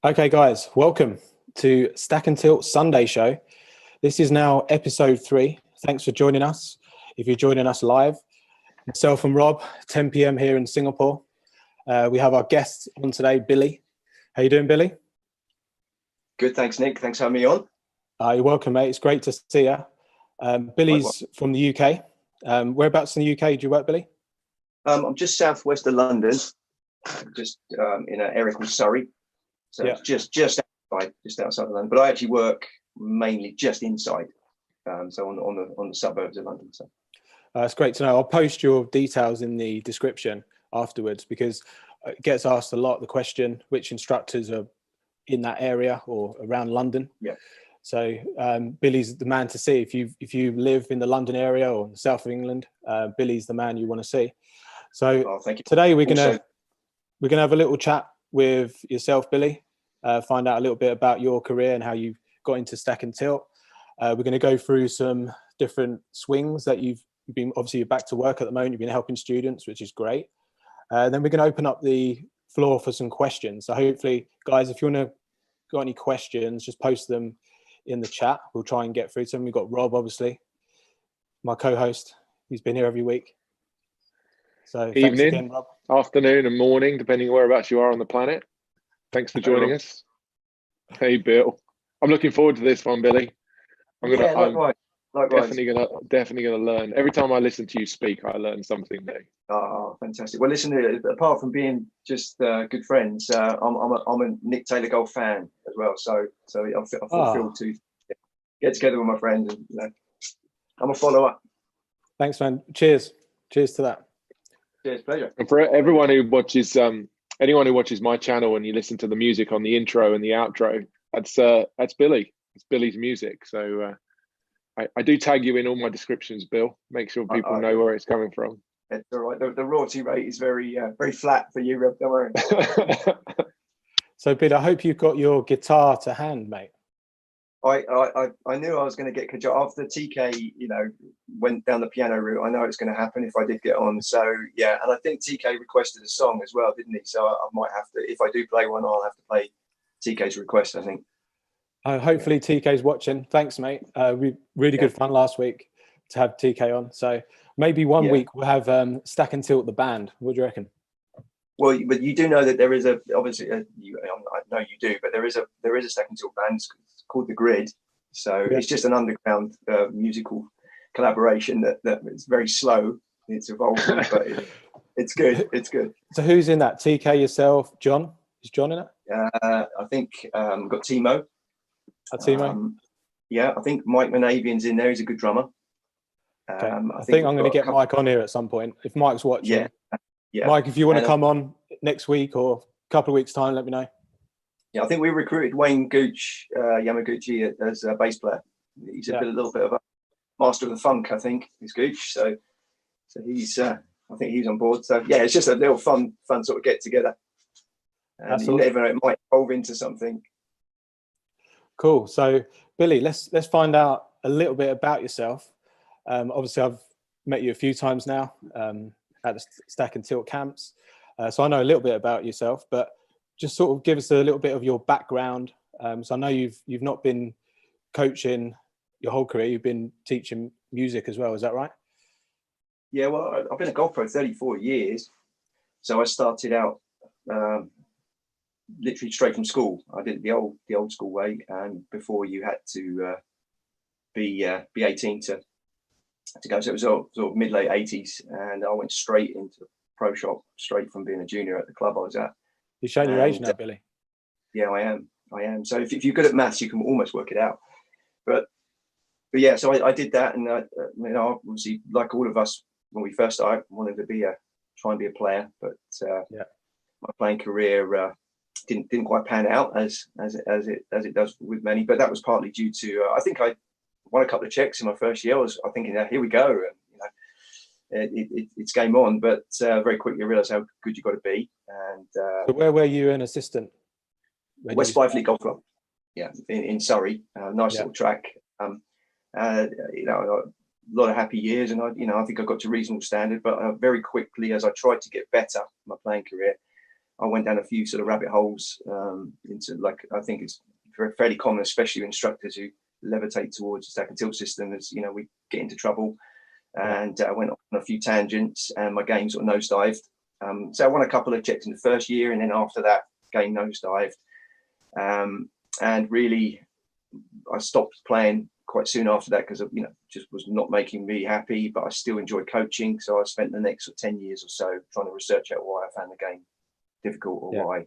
Okay, guys, welcome to Stack and Tilt Sunday Show. This is now episode 3. Thanks for joining us. If you're joining us live, myself and Rob, 10 p.m. here in Singapore. We have our guest on today, Billy. How you doing, Billy? Good, thanks, Nick. Thanks for having me on. You're welcome, mate. It's great to see you. Billy's from the UK. Whereabouts in the UK do you work, Billy? I'm just southwest of London, just in an area called Surrey. So yeah. just outside of London. But I actually work mainly just inside, so on the suburbs of London. So it's great to know. I'll post your details in the description afterwards because it gets asked a lot. The question: which instructors are in that area or around London? Yeah. So Billy's the man to see if you live in the London area or the south of England. Billy's the man you want to see. So thank you. Today we're gonna have a little chat with yourself, Billy. Find out a little bit about your career and how you got into Stack and Tilt. We're going to go through some different swings that you've been. Obviously, you're back to work at the moment. You've been helping students, which is great. Then we're going to open up the floor for some questions. So hopefully, guys, if you got any questions, just post them in the chat. We'll try and get through to them. We've got Rob, obviously, my co-host. He's been here every week. So thanks again, Rob. Afternoon and morning, depending on whereabouts you are on the planet. Thanks for joining us. Hey, Bill. I'm looking forward to this one, Billy. I'm likewise. definitely gonna learn. Every time I listen to you speak, I learn something new. Oh, fantastic! Well, listen, apart from being just good friends, I'm a Nick Taylor golf fan as well. So I feel fulfilled to get together with my friends, and I'm a follower. Thanks, man. Cheers to that. Cheers, pleasure. And for everyone who watches, anyone who watches my channel and you listen to the music on the intro and the outro, that's Billy. It's Billy's music. So I do tag you in all my descriptions, Bill. Make sure people know where it's coming from. It's all right. The royalty rate is very flat for you, Rob. Don't worry. So, Billy, I hope you've got your guitar to hand, mate. I knew I was going to get guitar after TK, went down the piano route. I know it's going to happen if I did get on. So yeah, and I think TK requested a song as well, didn't he? So I might have to, if I do play one, I'll have to play TK's request, I think. Hopefully TK's watching. Thanks, mate. We really good fun last week to have TK on. So maybe one week we'll have Stack and Tilt the band. What do you reckon? Well, but you do know that there is I know you do, but there is a Stack and Tilt band called the Grid. So it's just an underground musical collaboration that is very slow. It's evolving, but it's good. It's good. So who's in that? TK, yourself, John? Is John in it? I think we've got Timo. Timo? Yeah, I think Mike Manavian's in there. He's a good drummer. Okay. I think I'm going to get Mike on here at some point. If Mike's watching. Yeah. Mike, if you want to come on next week or a couple of weeks' time, let me know. Yeah, I think we recruited Wayne Yamaguchi as a bass player. He's a little bit of a master of the funk, I think, is Gooch. So he's I think he's on board. So yeah, it's just a little fun sort of get together. And you never know, it might evolve into something. Cool. So Billy, let's find out a little bit about yourself. Obviously I've met you a few times now at the Stack and Tilt camps. So I know a little bit about yourself, but just sort of give us a little bit of your background. So I know you've not been coaching your whole career, you've been teaching music as well, is that right? Yeah, well, I've been a golf pro 34 years. So I started out literally straight from school. I did it the old school way, and before you had to be 18 to go. So it was sort of mid-late 80s, and I went straight into the pro shop, straight from being a junior at the club I was at. You're showing your age now, Billy. Yeah, I am. So if you're good at maths, you can almost work it out. But yeah, so I did that, and obviously, like all of us when we first started, wanted to try and be a player. But my playing career didn't quite pan out as it does with many. But that was partly due to I think I won a couple of checks in my first year. I was thinking, here we go. It's game on, but very quickly I realised how good you got to be. And so where were you an assistant? West Byfleet Golf Club, in Surrey. Nice little track. A lot of happy years, and I think I got to reasonable standard. But very quickly, as I tried to get better in my playing career, I went down a few sort of rabbit holes in into, like, I think it's fairly common, especially instructors who levitate towards the stack and tilt system, as you know, we get into trouble. And I went on a few tangents, and my game sort of nosedived. So I won a couple of checks in the first year, and then after that, game nosedived. And really, I stopped playing quite soon after that because, you know, just was not making me happy. But I still enjoyed coaching, so I spent the next 10 years or so trying to research out why I found the game difficult, or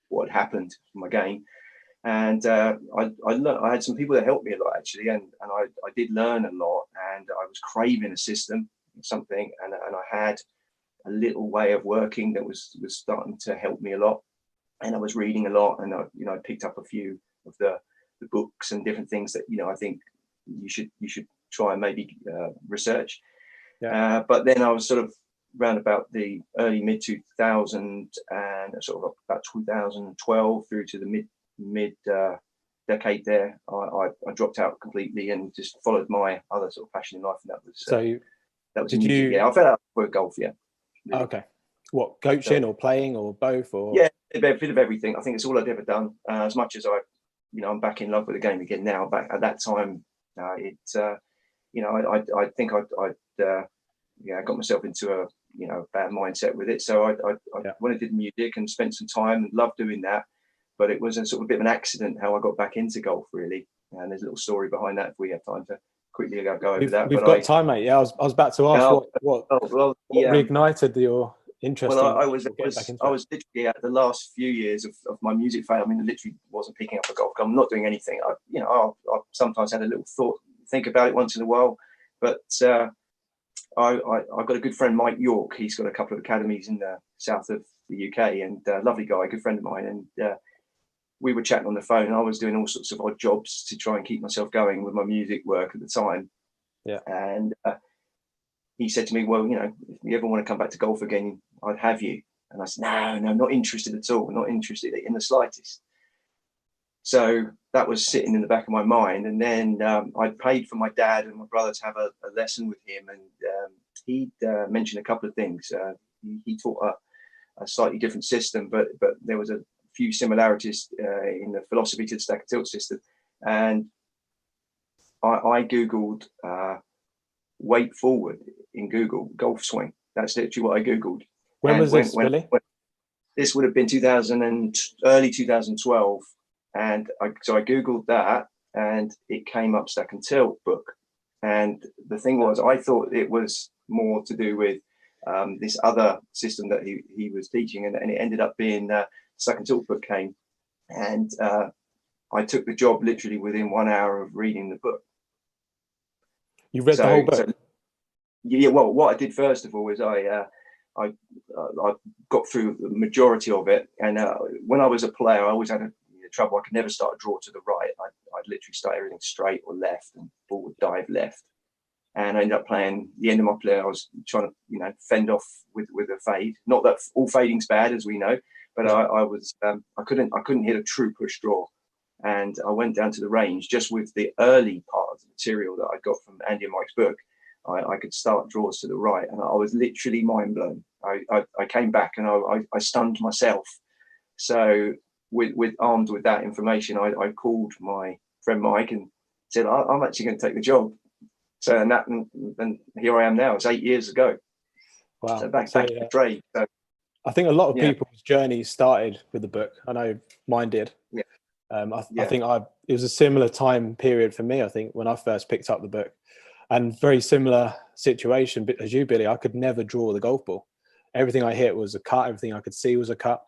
what had happened to my game. And I learned, I had some people that helped me a lot, actually, and I did learn a lot, and I was craving a system, something, and I had a little way of working that was starting to help me a lot. And I was reading a lot, and I picked up a few of the books and different things that, you know, I think you should try and maybe research. But then I was sort of around about the early mid 2000 and sort of about 2012 through to the mid decade there, I dropped out completely and just followed my other sort of passion in life, and that was music. I fell out with golf. Really. Okay. What, coaching or playing or both? Or a bit of everything. I think it's all I'd ever done. As much as I'm back in love with the game again now. Back at that time, I think I got myself into a bad mindset with it. So I went and did music and spent some time and loved doing that. But it was a sort of a bit of an accident how I got back into golf, really. And there's a little story behind that if we have time to quickly go over that. We've got time, mate. Yeah, I was about to ask what reignited your interest. Well, I was literally at the last few years of my music fame. I mean, I literally wasn't picking up a golf club. I'm not doing anything. I sometimes had a little think about it once in a while. But I've got a good friend, Mike York. He's got a couple of academies in the south of the UK, and lovely guy, good friend of mine. And we were chatting on the phone. I was doing all sorts of odd jobs to try and keep myself going with my music work at the time. Yeah. And he said to me, well, if you ever want to come back to golf again, I'd have you. And I said, no, not interested at all. Not interested in the slightest. So that was sitting in the back of my mind. And then I paid for my dad and my brother to have a lesson with him. And he'd mentioned a couple of things. He taught a slightly different system, but there was a few similarities in the philosophy to the stack and tilt system. And I Googled weight forward in Google, golf swing. That's literally what I Googled. When was this, Billy? This would have been early 2012. And so I Googled that, and it came up stack and tilt book. And the thing was, I thought it was more to do with this other system that he was teaching, and it ended up being stack and tilt book came, and I took the job literally within 1 hour of reading the book. You read the whole book? Yeah. Well, what I did first of all is I got through the majority of it, and when I was a player, I always had trouble. I could never start a draw to the right. I'd literally start everything straight or left, and ball would dive left. And I ended up playing the end of my play. I was trying to, fend off with a fade. Not that all fading's bad, as we know, but I couldn't hit a true push draw. And I went down to the range just with the early part of the material that I got from Andy and Mike's book. I could start draws to the right, and I was literally mind blown. I came back and I stunned myself. So armed with that information, I called my friend Mike and said, I'm actually going to take the job. So and here I am now. It's 8 years ago. Wow. So back to the trade. So, I think a lot of people's journey started with the book. I know mine did. Yeah. I think it was a similar time period for me. I think when I first picked up the book, and very similar situation as you, Billy. I could never draw the golf ball. Everything I hit was a cut. Everything I could see was a cut.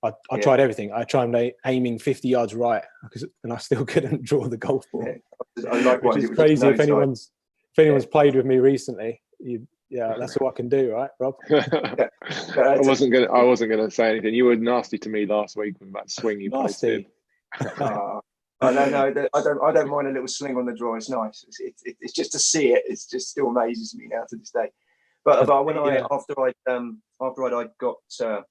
I tried everything. I tried aiming 50 yards right, and I still couldn't draw the golf ball. Yeah. Which is crazy. If anyone's played with me recently, that's all I can do, right, Rob? I wasn't gonna say anything. You were nasty to me last week with that swing you posted. No, I don't mind a little sling on the draw. It's nice. It's just to see it. It just still amazes me now to this day. But when after I got sort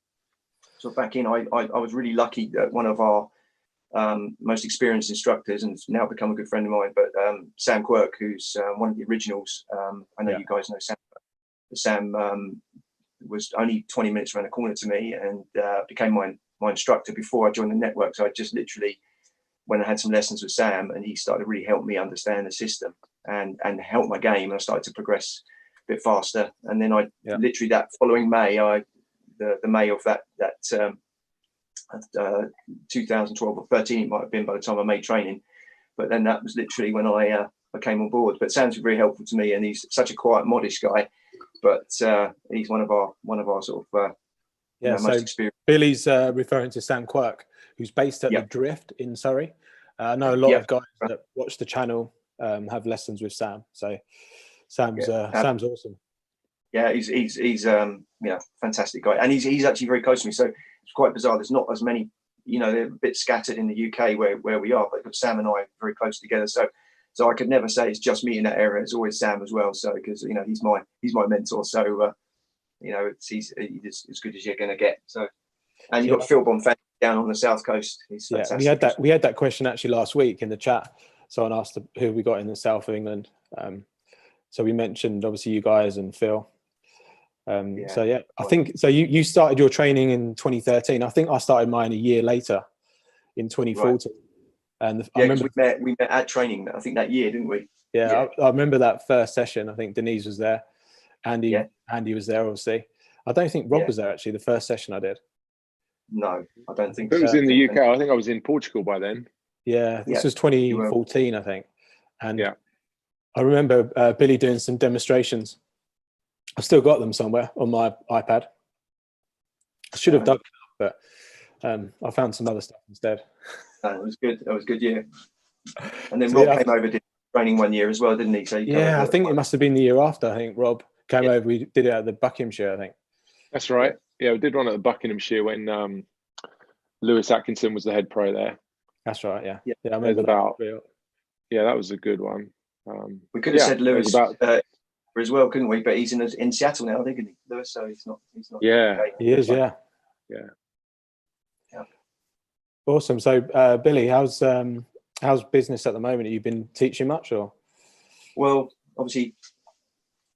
of back in, I was really lucky that one of our most experienced instructors, and now become a good friend of mine, but Sam Quirk, who's one of the originals. I know you guys know Sam. Sam was only 20 minutes around the corner to me, and became my my instructor before I joined the network. So I just literally, when I had some lessons with Sam, and he started to really help me understand the system and help my game, and I started to progress a bit faster. And then I literally that following May, the May of that 2012 or 13 it might have been by the time I made training, but then that was literally when I came on board. But Sam's very helpful to me, and he's such a quiet, modest guy, but he's one of our sort of most experienced. Billy's referring to Sam Quirk, who's based at the Drift in Surrey. I know a lot of guys that watch the channel have lessons with Sam, so Sam's awesome. Yeah, he's fantastic guy, and he's actually very close to me. So it's quite bizarre. There's not as many, they're a bit scattered in the UK where we are, but Sam and I are very close together. So I could never say it's just me in that area. It's always Sam as well. So because he's my mentor. So he's as good as you're going to get. So, and you've got Phil Bonfant down on the south coast. He's fantastic. We had that question actually last week in the chat. Someone asked who we got in the south of England. So we mentioned obviously you guys and Phil. I think so. You started your training in 2013. I think I started mine a year later, in 2014. Right. And I remember we met at training. I think that year, didn't we? Yeah. I remember that first session. I think Denise was there. Andy was there, obviously. I don't think Rob was there actually. The first session I did. No, I don't think. It was in the UK. I think I was in Portugal by then. Yeah, this was 2014, I think. And I remember Billy doing some demonstrations. I've still got them somewhere on my iPad. I should have dug it up, but I found some other stuff instead. It was good. That was good year. And then Rob came over, did training one year as well, didn't he? So I think it must have been the year after. I think Rob came over. We did it at the Buckinghamshire, I think. That's right. Yeah, we did one at the Buckinghamshire when Lewis Atkinson was the head pro there. That's right. Yeah. I remember that. Yeah, that was a good one. We could have said Lewis as well, couldn't we? But he's in Seattle now, I think, isn't he, Lewis? So he's not. Yeah, he is. Yeah. Awesome. So, Billy, how's business at the moment? Have you been teaching much, or? Well, obviously,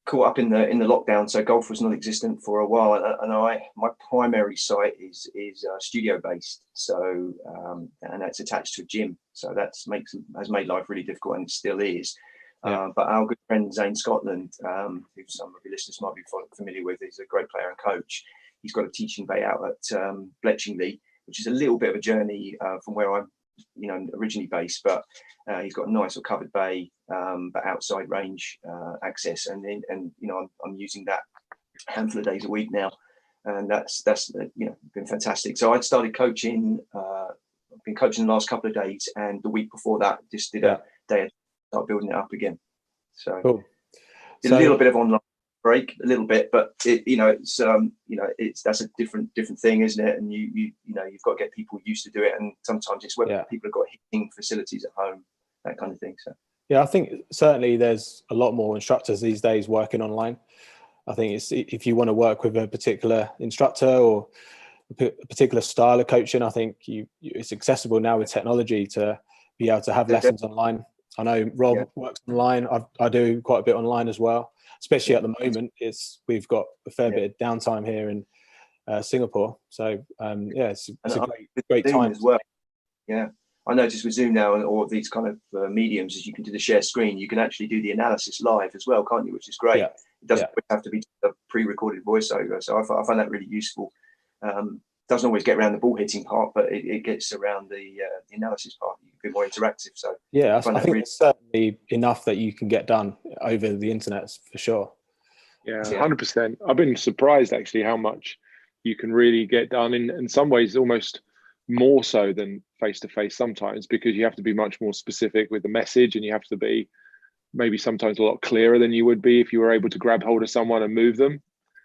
caught up in the lockdown, so golf was non-existent for a while, and my primary site is studio based, so and that's attached to a gym, so has made life really difficult, and it still is. But our good friend Zane Scotland, who some of your listeners might be familiar with, he's a great player and coach. He's got a teaching bay out at Bletchingley, which is a little bit of a journey from where I'm originally based, but he's got a nice little covered bay, but outside range access, and I'm using that a handful of days a week now, and that's been fantastic. So I'd started coaching. I've been coaching the last couple of days, and the week before that, just did a day. Start building it up again. So cool. Did a little bit of online break, a little bit, but it's that's a different thing, isn't it? And you've got to get people used to do it, and sometimes it's whether people have got hitting facilities at home, that kind of thing. So I think certainly there's a lot more instructors these days working online. I think it's if you want to work with a particular instructor or a particular style of coaching, I think it's accessible now with technology to be able to have lessons online. I know Rob works online. I do quite a bit online as well, especially at the moment. We've got a fair bit of downtime here in Singapore. So it's a great time as well. Yeah, I noticed with Zoom now and all of these kind of mediums, as you can do the share screen, you can actually do the analysis live as well, can't you? Which is great. Yeah. It doesn't have to be a pre-recorded voiceover. So I find that really useful. Doesn't always get around the ball hitting part, but it gets around the analysis part. You can be more interactive. So I think it's certainly enough that you can get done over the internet for sure. Yeah, 100%. I've been surprised actually how much you can really get done in some ways, almost more so than face to face sometimes, because you have to be much more specific with the message, and you have to be maybe sometimes a lot clearer than you would be if you were able to grab hold of someone and move them.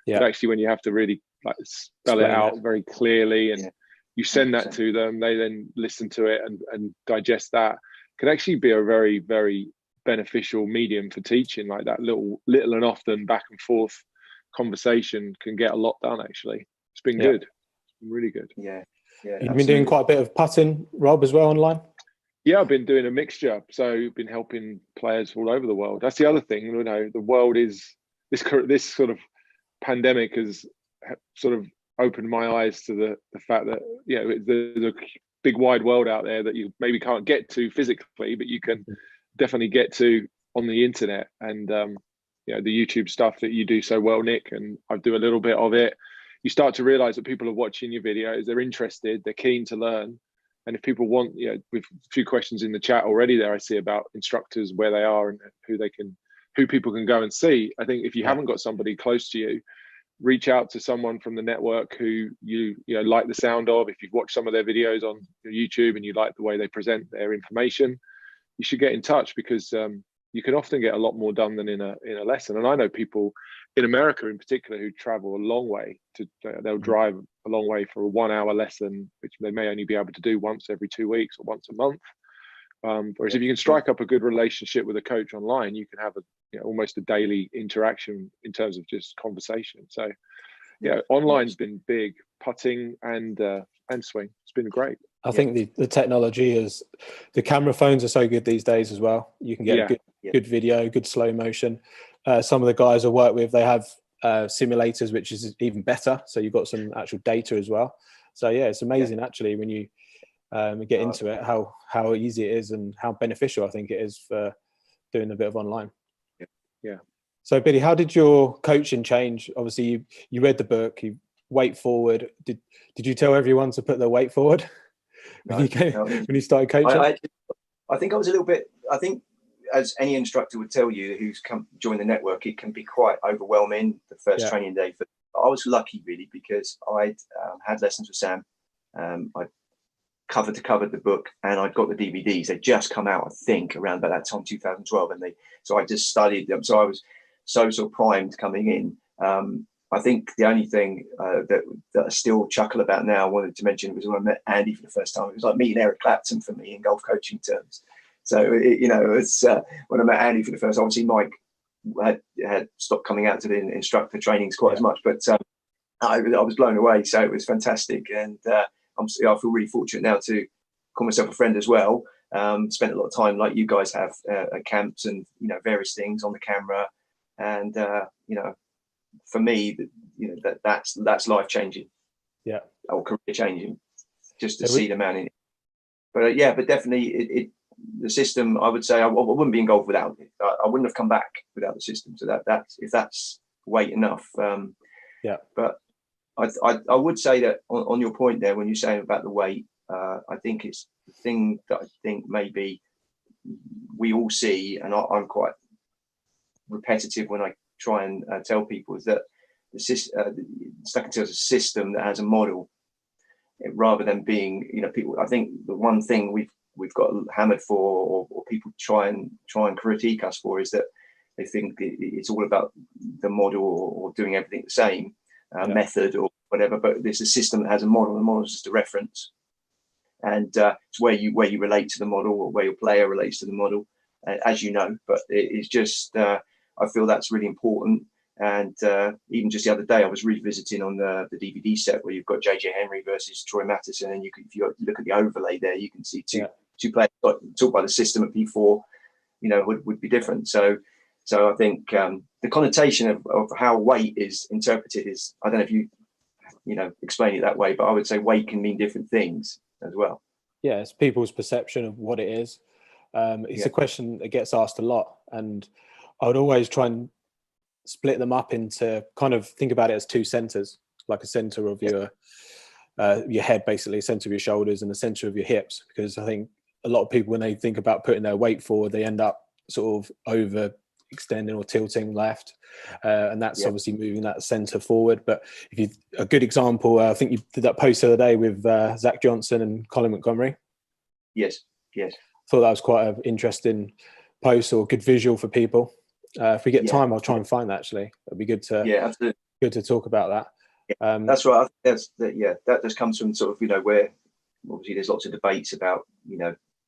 But actually, when you have to really spell it out very clearly, and you send that to them, they then listen to it and digest that, can actually be a very, very beneficial medium for teaching. Like that little and often back and forth conversation can get a lot done. Actually, it's been good. It's been really good. Yeah. You've been doing quite a bit of putting, Rob, as well online. Yeah, I've been doing a mixture. So been helping players all over the world. That's the other thing. The world is this sort of pandemic has sort of opened my eyes to the fact that, you know, there's a big wide world out there that you maybe can't get to physically, but you can definitely get to on the internet. And you know, the YouTube stuff that you do so well, Nick, and I do a little bit of it. You start to realize that people are watching your videos, they're interested, they're keen to learn. And if people want, you know, with a few questions in the chat already there, I see about instructors, where they are and who people can go and see. I think if you haven't got somebody close to you, reach out to someone from the network who you know like the sound of. If you've watched some of their videos on YouTube and you like the way they present their information, you should get in touch, because you can often get a lot more done than in a lesson. And I know people in America in particular who travel a long way they'll drive a long way for a 1 hour lesson, which they may only be able to do once every 2 weeks or once a month. Whereas if you can strike up a good relationship with a coach online, you can have almost a daily interaction in terms of just conversation. So yeah, online's been big. Putting and swing, it's been great. I think the technology is, the camera phones are so good these days as well. You can get good video, good slow motion. Some of the guys I work with, they have simulators, which is even better. So you've got some actual data as well. So yeah, it's amazing actually when you get into it, how easy it is and how beneficial I think it is for doing a bit of online. Yeah. So Billy, how did your coaching change? Obviously you read the book, you weight forward. Did you tell everyone to put their weight forward when you started coaching? I think I was a little bit, I think as any instructor would tell you who's come join the network, it can be quite overwhelming the first training day. But I was lucky really, because I'd had lessons with Sam. I cover to cover the book, and I'd got the DVDs. They'd just come out, I think, around about that time, 2012. And so I just studied them. So I was so primed coming in. I think the only thing that I still chuckle about now, I wanted to mention, was when I met Andy for the first time. It was like meeting Eric Clapton for me in golf coaching terms. So, it's when I met Andy for the first, obviously Mike had stopped coming out to the instructor trainings quite as much, but I was blown away. So it was fantastic. And I feel really fortunate now to call myself a friend as well. Spent a lot of time like you guys have at camps and, various things on the camera. And, for me, that's life changing, or career changing, just to see the man in it. But but definitely the system. I would say I wouldn't be in golf without it. I wouldn't have come back without the system. So that's if that's weight enough. But I would say that on your point there, when you're saying about the weight, I think it's the thing that I think maybe we all see, and I'm quite repetitive when I try and tell people, is that the Stack and Tilt is a system that has a model, rather than being, people. I think the one thing we've got hammered for, or people try and critique us for, is that they think it's all about the model or doing everything the same method or whatever. But there's a system that has a model, and the model is just a reference, and it's where you relate to the model, or where your player relates to the model, as you know. But it's just I feel that's really important. And even just the other day, I was revisiting on the DVD set where you've got JJ Henry versus Troy Mattison, and if you look at the overlay there, you can see two players talk by the system at P4, would be different. So I think the connotation of how weight is interpreted is, I don't know if you explain it that way, but I would say weight can mean different things as well. Yeah, it's people's perception of what it is. It's a question that gets asked a lot, and I would always try and split them up into, kind of think about it as two centers, like a center of your head, basically, a center of your shoulders, and a center of your hips. Because I think a lot of people, when they think about putting their weight forward, they end up sort of over extending or tilting left, and that's obviously moving that center forward. But a good example, I think you did that post the other day with Zach Johnson and Colin Montgomery. Yes. Thought that was quite an interesting post, or good visual for people. If we get time, I'll try and find that. Actually, it'd be good to absolutely good to talk about that. That's right. That just comes from sort of where obviously there's lots of debates about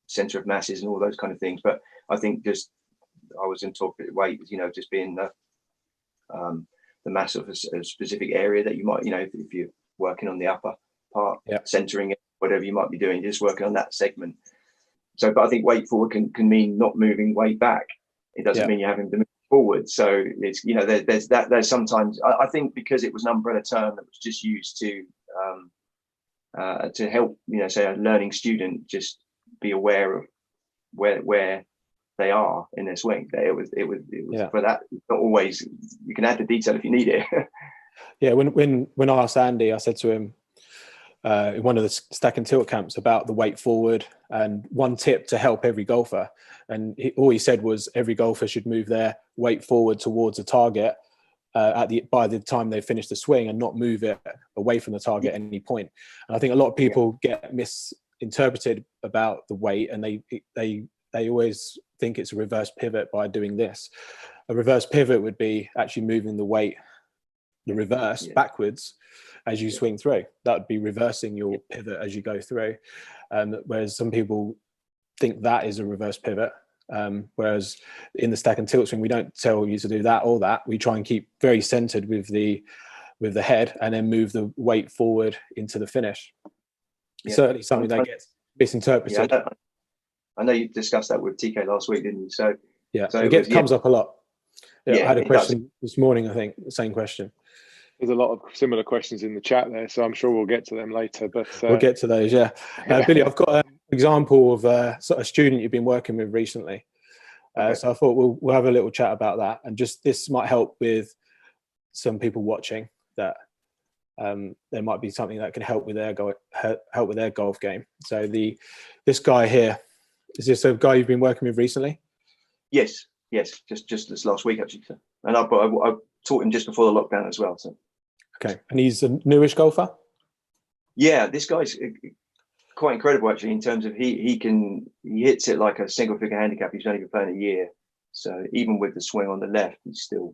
center of masses and all those kind of things. But I think I was in talk about weight, just being the mass of a specific area that you might, if you're working on the upper part, centering it, whatever you might be doing, just working on that segment. So, but I think weight forward can mean not moving weight back. It doesn't mean you're having to move forward. So it's, you know, there's sometimes, I think because it was an umbrella term that was just used to help, you know, say a learning student just be aware of where they are in their swing. It was for that. It's not always, you can add the detail if you need it. Yeah, when I asked Andy, I said to him in one of the stack and tilt camps about the weight forward and one tip to help every golfer, and all he said was every golfer should move their weight forward towards a target by the time they finish the swing, and not move it away from the target at any point. And I think a lot of people get misinterpreted about the weight, and they always think it's a reverse pivot by doing this. A reverse pivot would be actually moving the weight, the reverse backwards as you swing through. That would be reversing your pivot as you go through. Whereas some people think that is a reverse pivot. Whereas in the stack and tilt swing, we don't tell you to do that or that. We try and keep very centered with the head, and then move the weight forward into the finish. Certainly something that gets misinterpreted. I know you discussed that with TK last week, didn't you? So it comes up a lot. I had a question this morning, I think, the same question. There's a lot of similar questions in the chat there, so I'm sure we'll get to them later. But we'll get to those, Billy, I've got an example of a student you've been working with recently. So I thought we'll have a little chat about that, and just this might help with some people watching, that there might be something that can help with their golf game. So this guy here, is this a guy you've been working with recently? Yes, just this last week actually, and I taught him just before the lockdown as well. So okay, and he's a newish golfer. Yeah, this guy's quite incredible actually, in terms of he hits it like a single figure handicap. He's only been playing a year, so even with the swing on the left, he still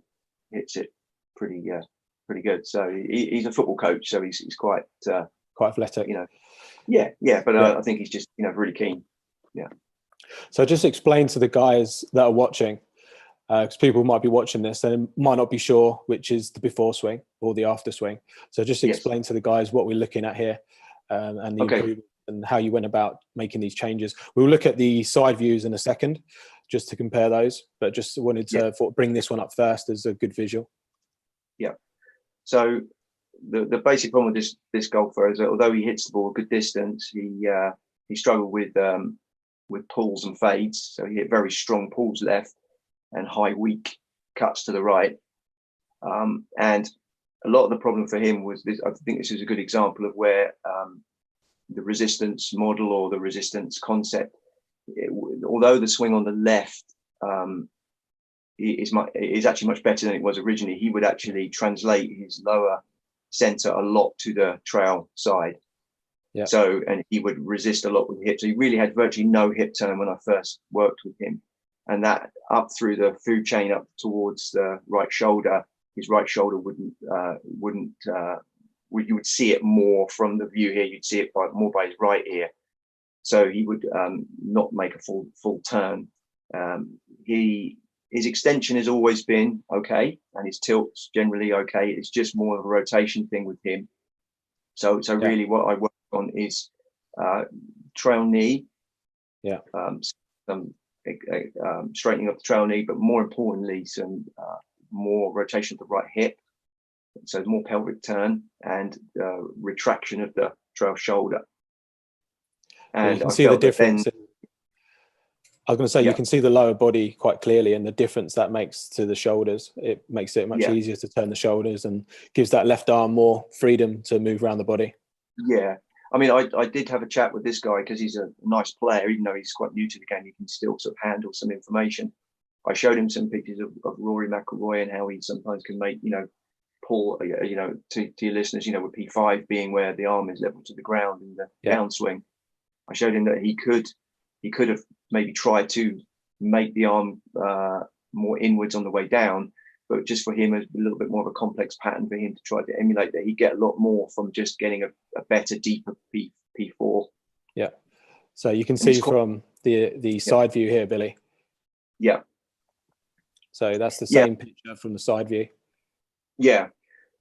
hits it pretty good. So he's a football coach, so he's quite athletic, you know. Yeah, but I think he's just, you know, really keen. Yeah. So just explain to the guys that are watching, because people might be watching this and might not be sure which is the before swing or the after swing. So just explain to the guys what we're looking at here, and the improvement and how you went about making these changes. We'll look at the side views in a second, just to compare those, but just wanted to bring this one up first as a good visual. Yeah. So the basic problem with this golfer is that although he hits the ball a good distance, he struggled with pulls and fades. So he hit very strong pulls left and high weak cuts to the right. And a lot of the problem for him was this. I think this is a good example of where the resistance model or the resistance concept, although the swing on the left is actually much better than it was originally, he would actually translate his lower center a lot to the trail side. Yeah. So, and he would resist a lot with hips. So he really had virtually no hip turn when I first worked with him. And that up through the food chain up towards the right shoulder, his right shoulder you would see it more from the view here. You'd see it more by his right ear. So he would not make a full turn. His extension has always been okay, and his tilt's generally okay. It's just more of a rotation thing with him. So really what I work on is trail knee, some straightening up the trail knee, but more importantly, some more rotation of the right hip, so more pelvic turn and retraction of the trail shoulder. And you can see the difference. I was going to say, you can see the lower body quite clearly, and the difference that makes to the shoulders. It makes it much easier to turn the shoulders and gives that left arm more freedom to move around the body. Yeah. I mean, I did have a chat with this guy because he's a nice player. Even though he's quite new to the game, he can still sort of handle some information. I showed him some pictures of Rory McIlroy and how he sometimes can make, pull, to your listeners, with P5 being where the arm is level to the ground in the downswing. I showed him that he could have maybe tried to make the arm more inwards on the way down, but just for him, a little bit more of a complex pattern for him to try to emulate that. He'd get a lot more from just getting a better, deeper P4. Yeah. So you can see from the side view here, Billy. Yeah. So that's the same picture from the side view. Yeah.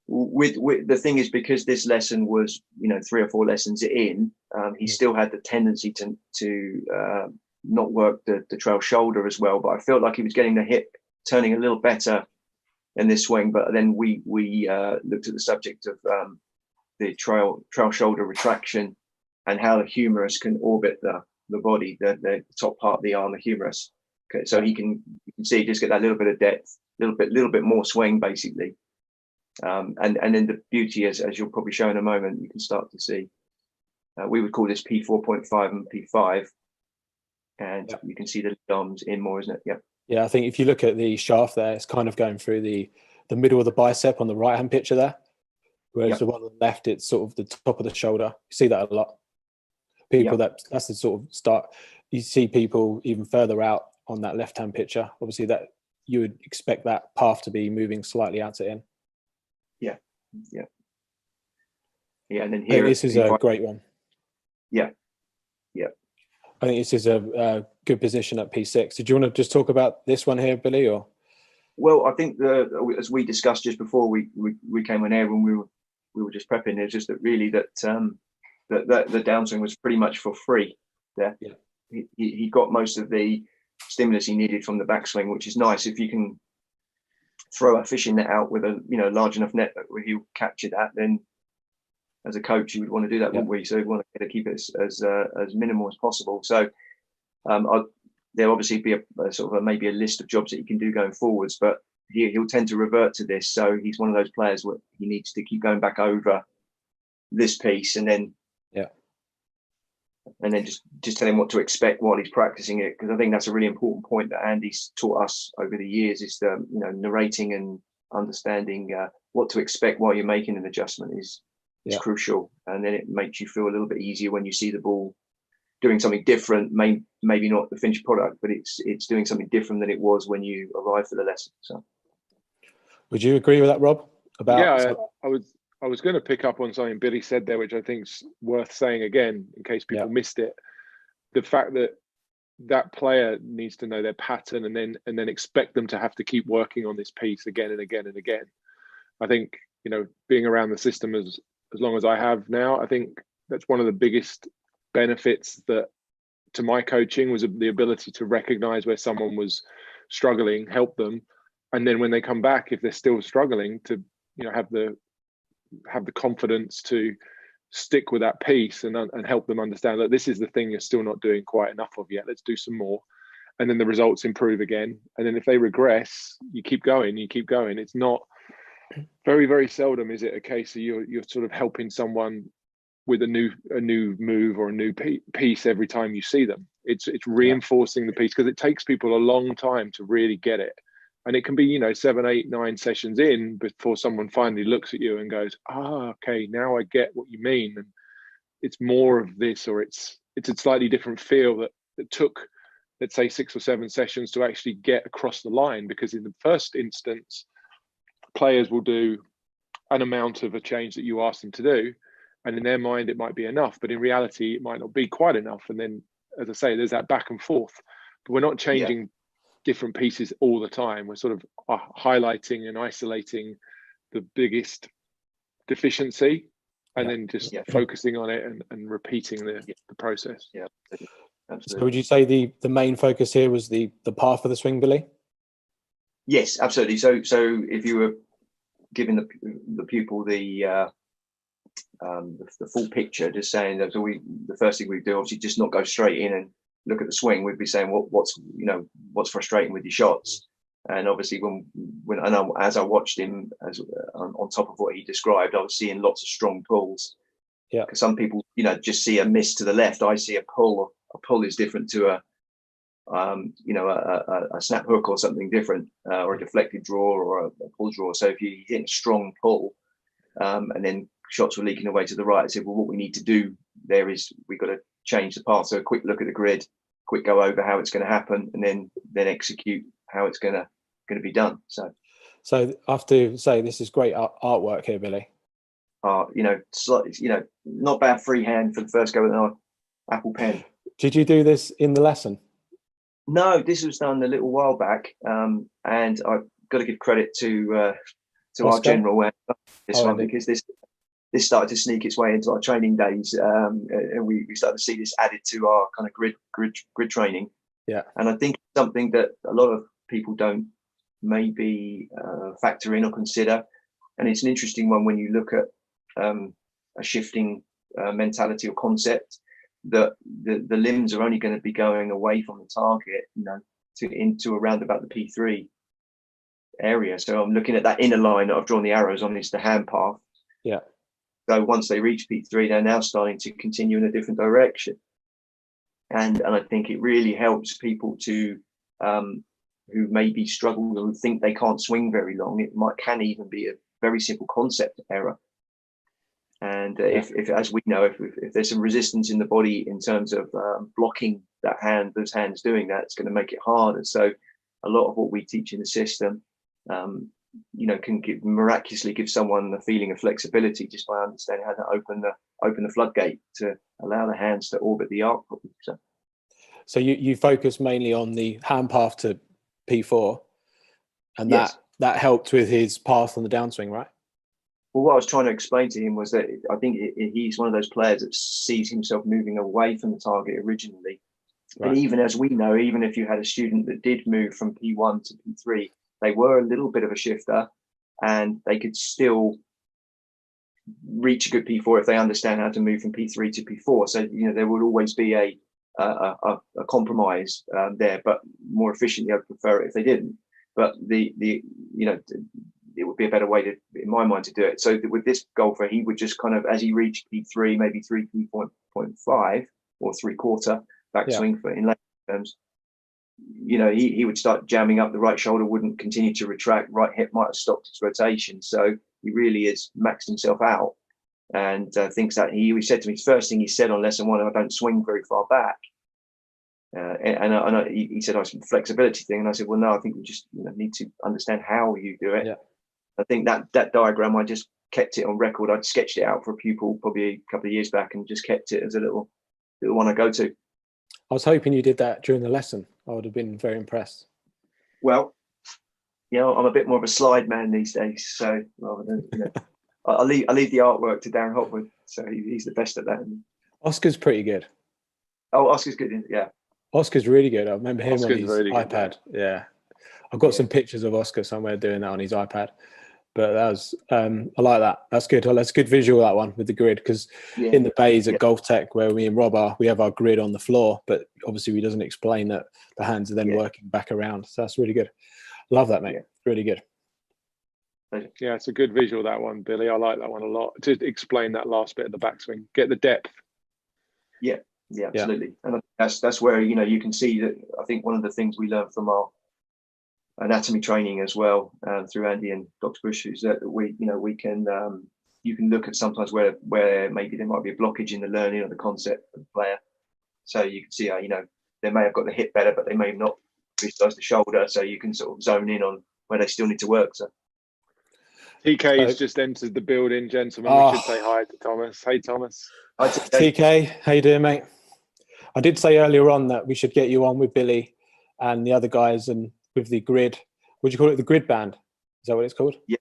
With the thing is, because this lesson was 3 or 4 lessons in, he still had the tendency to not work the trail shoulder as well, but I felt like he was getting the hip turning a little better in this swing. But then we looked at the subject of the trail shoulder retraction and how the humerus can orbit the body, the top part of the arm, the humerus. Okay, so you can see, just get that little bit of depth, little bit more swing, basically. And then the beauty is, as you'll probably show in a moment, you can start to see. We would call this P4.5 and P5, and you can see the arms in more, isn't it? Yeah. Yeah, I think if you look at the shaft there, it's kind of going through the middle of the bicep on the right hand picture there, whereas the one on the left, it's sort of the top of the shoulder. You see that a lot. People that's the sort of start. You see people even further out on that left hand picture. Obviously, that you would expect that path to be moving slightly out to in. Yeah, and then here this is a great one. Yeah. I think this is a good position at P6. Did you want to just talk about this one here, Billy? Or well, I think as we discussed just before we came on air, when we were just prepping, it's just that really that the downswing was pretty much for free there. Yeah. He got most of the stimulus he needed from the backswing, which is nice. If you can throw a fishing net out with a large enough net where he'll capture that, then as a coach you would want to do that, wouldn't we? So we want to keep it as minimal as possible. So there'll obviously be a sort of maybe a list of jobs that he can do going forwards, but he'll tend to revert to this. So he's one of those players where he needs to keep going back over this piece, and then just tell him what to expect while he's practicing it, because I think that's a really important point that Andy's taught us over the years, is the narrating and understanding what to expect while you're making an adjustment is crucial, and then it makes you feel a little bit easier when you see the ball doing something different. Maybe not the finished product, but it's doing something different than it was when you arrived for the lesson. So would you agree with that, Rob? I was going to pick up on something Billy said there, which I think's worth saying again, in case people missed it. The fact that player needs to know their pattern and then expect them to have to keep working on this piece again and again and again. I think, being around the system as long as I have now, I think that's one of the biggest benefits to my coaching was the ability to recognize where someone was struggling, help them, and then when they come back, if they're still struggling, to have the confidence to stick with that piece and help them understand that this is the thing you're still not doing quite enough of yet. Let's do some more, and then the results improve again. And then if they regress, you keep going. It's not very, very seldom is it a case of you're sort of helping someone with a new move or a new piece every time you see them. It's reinforcing the piece, because it takes people a long time to really get it. And it can be, 7, 8, 9 sessions in before someone finally looks at you and goes, okay, now I get what you mean. And it's more of this, or it's a slightly different feel that took, let's say, 6 or 7 sessions to actually get across the line. Because in the first instance, players will do an amount of a change that you ask them to do. And in their mind, it might be enough, but in reality, it might not be quite enough. And then, as I say, there's that back and forth. But we're not changing different pieces all the time. We're sort of highlighting and isolating the biggest deficiency, and then just focusing on it and repeating the process. Yeah, absolutely. So would you say the main focus here was the path of the swing, Billy? Yes, absolutely. So if you were giving the pupil the full picture, just saying that the first thing we do, obviously, just not go straight in and look at the swing. We'd be saying what's frustrating with your shots. And obviously when I know, as I watched him on top of what he described, I was seeing lots of strong pulls. Yeah, because some people just see a miss to the left. I see a pull. A pull is different to a snap hook or something different, or a deflected draw or a pull draw. So if you hit a strong pull, and then shots were leaking away to the right, I said, well, what we need to do there is we've got to change the path. So a quick look at the grid, quick go over how it's going to happen, and then execute how it's going to be done. So I have to say, this is great artwork here, Billy. Not bad freehand for the first go with an Apple Pen. Did you do this in the lesson? No, this was done a little while back, and I've got to give credit to our general this one, because this started to sneak its way into our training days, and we started to see this added to our kind of grid training. Yeah, and I think it's something that a lot of people don't maybe factor in or consider. And it's an interesting one when you look at a shifting mentality or concept, that the limbs are only going to be going away from the target, into around about the P3 area. So I'm looking at that inner line that I've drawn the arrows on, is the hand path. Yeah. So once they reach P3, they're now starting to continue in a different direction. And I think it really helps people to who maybe struggle or who think they can't swing very long. It can even be a very simple concept error. And if as we know, if there's some resistance in the body in terms of blocking those hands doing that, it's going to make it harder. So a lot of what we teach in the system, can miraculously give someone the feeling of flexibility just by understanding how to open the floodgate to allow the hands to orbit the arc properly. So you focus mainly on the hand path to P4, and yes, that helped with his path on the downswing, right? Well, what I was trying to explain to him was that I think he's one of those players that sees himself moving away from the target originally. Right. And even as we know, even if you had a student that did move from P1 to P3, they were a little bit of a shifter, and they could still reach a good P4 if they understand how to move from P3 to P4. So there would always be a compromise there, but more efficiently, I'd prefer it if they didn't. But it would be a better way in my mind, to do it. So with this golfer, he would just kind of, as he reached P3, maybe 3.5 or 3/4 backswing for in lay terms, he would start jamming up. The right shoulder wouldn't continue to retract. Right hip might have stopped its rotation. So he really is maxed himself out, and thinks that he said to me, first thing he said on lesson 1, I don't swing very far back. He said, it's a flexibility thing. And I said, well, no, I think we just need to understand how you do it. Yeah. I think that diagram, I just kept it on record. I'd sketched it out for a pupil probably a couple of years back and just kept it as a little one I go to. I was hoping you did that during the lesson. I would have been very impressed. Well, I'm a bit more of a slide man these days. So rather than, I leave the artwork to Darren Hopwood. So he's the best at that. Oscar's pretty good. Oh, Oscar's good. Yeah. Oscar's really good. I remember him on his really iPad. Good, yeah. I've got some pictures of Oscar somewhere doing that on his iPad. But that was, I like that. That's good. That's a good visual, that one, with the grid. Because in the bays at Golf Tech, where me and Rob are, we have our grid on the floor. But obviously, he doesn't explain that the hands are then working back around. So that's really good. Love that, mate. Yeah. Really good. Yeah, it's a good visual, that one, Billy. I like that one a lot. To explain that last bit of the backswing, get the depth. Yeah, absolutely. And that's where, you can see that. I think one of the things we learned from our anatomy training as well, through Andy and Dr. Bush, is that we can you can look at sometimes where maybe there might be a blockage in the learning of the concept of the player. So you can see how they may have got the hip better, but they may have not visualized the shoulder. So you can sort of zone in on where they still need to work. So TK has just entered the building, gentlemen. We should say hi to Thomas. Hey, Thomas. Hi, TK. How you doing, mate? I did say earlier on that we should get you on with Billy and the other guys and with the grid. Would you call it the grid band? Is that what it's called? Yeah,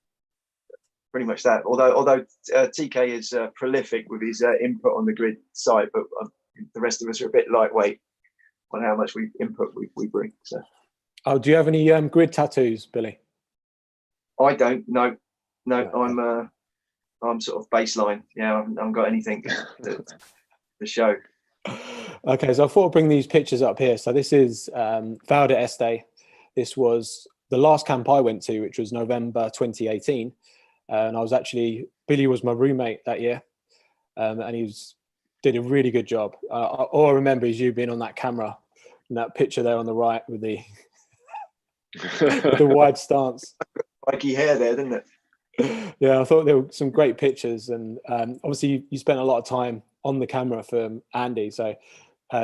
pretty much that. Although TK is prolific with his input on the grid side, but the rest of us are a bit lightweight on how much input we bring. So. Oh, do you have any grid tattoos, Billy? I don't. No. I'm sort of baseline. Yeah, I haven't got anything to show. Okay, so I thought I'd bring these pictures up here. So this is Valde Este. This was the last camp I went to, which was November 2018. And I was Billy was my roommate that year. And he did a really good job. All I remember is you being on that camera and that picture there on the right with the, with the wide stance. Spiky hair there, didn't it? Yeah, I thought there were some great pictures, and obviously you spent a lot of time on the camera for Andy. So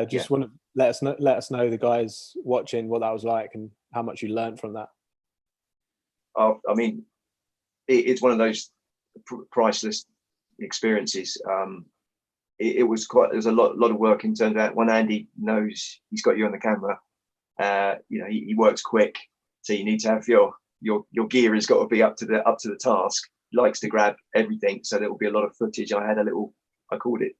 just want to let us know, the guys watching, what that was like and how much you learned from that. Oh, I mean, it's one of those priceless experiences. It was there's a lot of work in terms of that. When Andy knows he's got you on the camera, he works quick, so you need to have your gear has got to be up to the task. He likes to grab everything, so there will be a lot of footage. I had I called it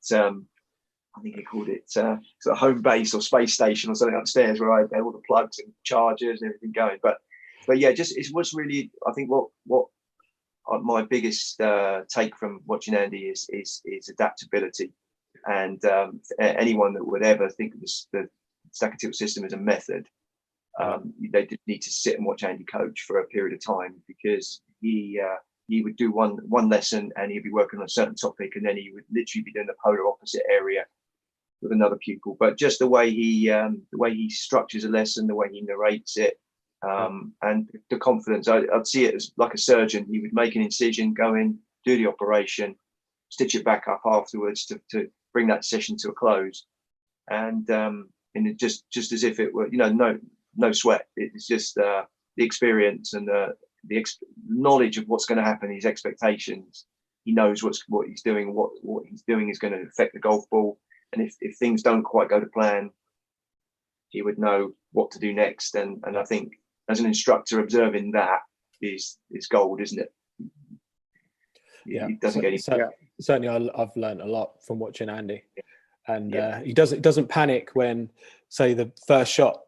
I think he called it sort of home base or space station or something upstairs, where I had all the plugs and chargers and everything going. But but yeah, just it was really, I think what my biggest take from watching Andy is adaptability, and anyone that would ever think of the stack and tilt system as a method, they did need to sit and watch Andy coach for a period of time, because he would do one lesson and he'd be working on a certain topic, and then he would literally be doing the polar opposite area with another pupil. But just the way he structures a lesson, the way he narrates it, and the confidence, I'd see it as like a surgeon. He would make an incision, go in, do the operation, stitch it back up afterwards to bring that session to a close, and it just as if it were, no sweat. It's just the experience and the knowledge of what's going to happen, his expectations. He knows what he's doing. What he's doing is going to affect the golf ball, and if things don't quite go to plan, he would know what to do next. And I think as an instructor, observing that is gold, isn't it? Yeah, he doesn't get any. Certainly, I've learned a lot from watching Andy, and he doesn't panic when, say, the first shot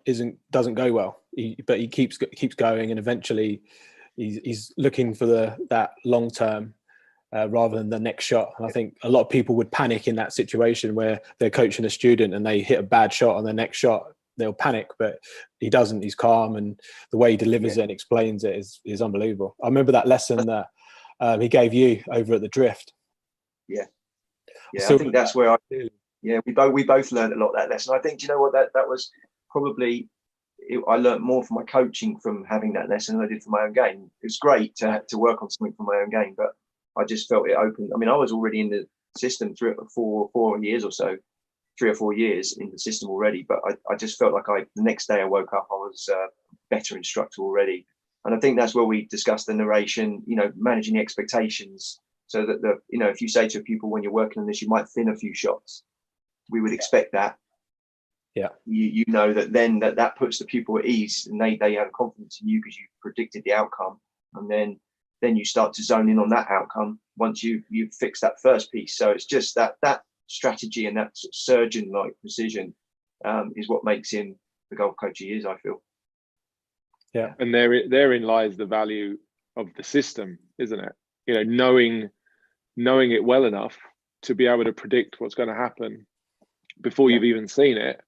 doesn't go well, but he keeps going, and eventually he's looking for that long term rather than the next shot. And I think a lot of people would panic in that situation where they're coaching a student and they hit a bad shot on the next shot. They'll panic, but he doesn't. He's calm, and the way he delivers it and explains it is unbelievable. I remember that lesson that he gave you over at the Drift. Yeah, I think that's where we both learned a lot that lesson. I think, do you know what, that was probably, I learned more from my coaching from having that lesson than I did from my own game. It was great to work on something from my own game, but I just felt it opened. I mean, I was already in the system 3 or 4 years or so, 3 or 4 years in the system already, but I just felt like the next day I woke up, I was a better instructor already. And I think that's where we discussed the narration, managing the expectations, so that if you say to people when you're working on this, you might thin a few shots, we would expect that. Yeah, you know that then that puts the pupil at ease, and they have confidence in you because you predicted the outcome, and then you start to zone in on that outcome once you've fixed that first piece. So it's just that strategy and that sort of surgeon-like precision is what makes him the golf coach he is, I feel. Yeah, and therein lies the value of the system, isn't it? Knowing it well enough to be able to predict what's going to happen before you've even seen it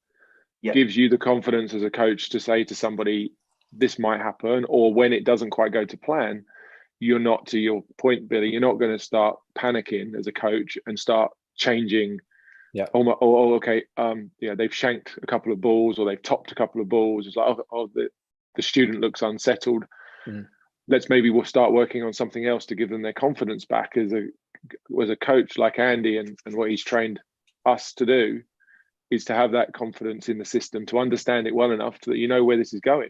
gives you the confidence as a coach to say to somebody, this might happen, or when it doesn't quite go to plan, you're not, to your point, Billy, you're not going to start panicking as a coach and start changing. Yeah. They've shanked a couple of balls, or they've topped a couple of balls. It's like, the student looks unsettled. We'll start working on something else to give them their confidence back. As a coach like Andy, and what he's trained us to do is to have that confidence in the system, to understand it well enough so that you know where this is going.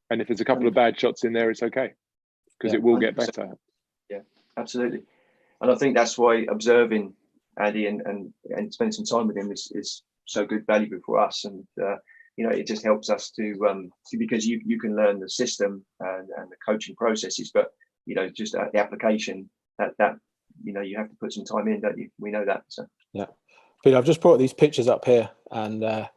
And if there's a couple of bad shots in there, it's okay, because it will get better. Yeah, absolutely. And I think that's why observing Andy and spending some time with him is so good, valuable for us. And it just helps us to because you can learn the system and the coaching processes, but just the application that you have to put some time in, don't you? We know that. So yeah, Peter, I've just brought these pictures up here, and I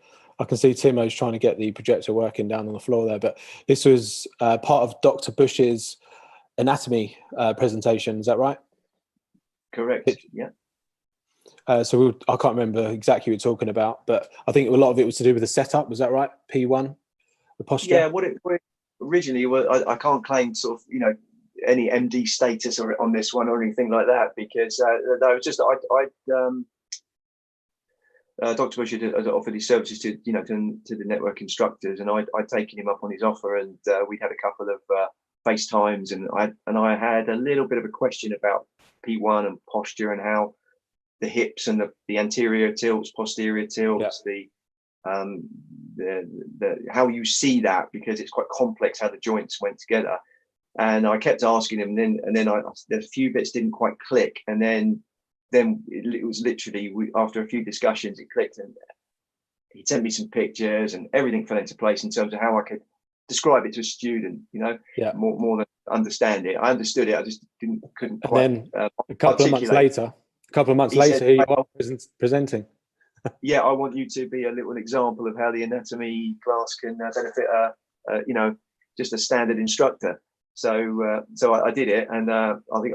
can see Timo's trying to get the projector working down on the floor there. But this was part of Dr. Bush's anatomy presentation. Is that right? Correct. Yeah. I can't remember exactly what you're talking about, but I think a lot of it was to do with the setup. Was that right? P1, the posture. Yeah. What it originally was, I can't claim sort of any MD status on this one or anything like that, because that was just Dr. Bush had offered his services to the network instructors, and I'd taken him up on his offer, and we'd had a couple of FaceTimes, and I had a little bit of a question about P1 and posture, and how the hips and the anterior tilts, posterior tilts, the how you see that, because it's quite complex how the joints went together. And I kept asking him, and then a few bits didn't quite click, and then it was literally after a few discussions it clicked, and he sent me some pictures, and everything fell into place in terms of how I could describe it to a student. More than understand it. I understood it, I just couldn't quite. And then a couple of months later, he was presenting. Yeah, I want you to be a little example of how the anatomy class can benefit just a standard instructor. So I did it, and I think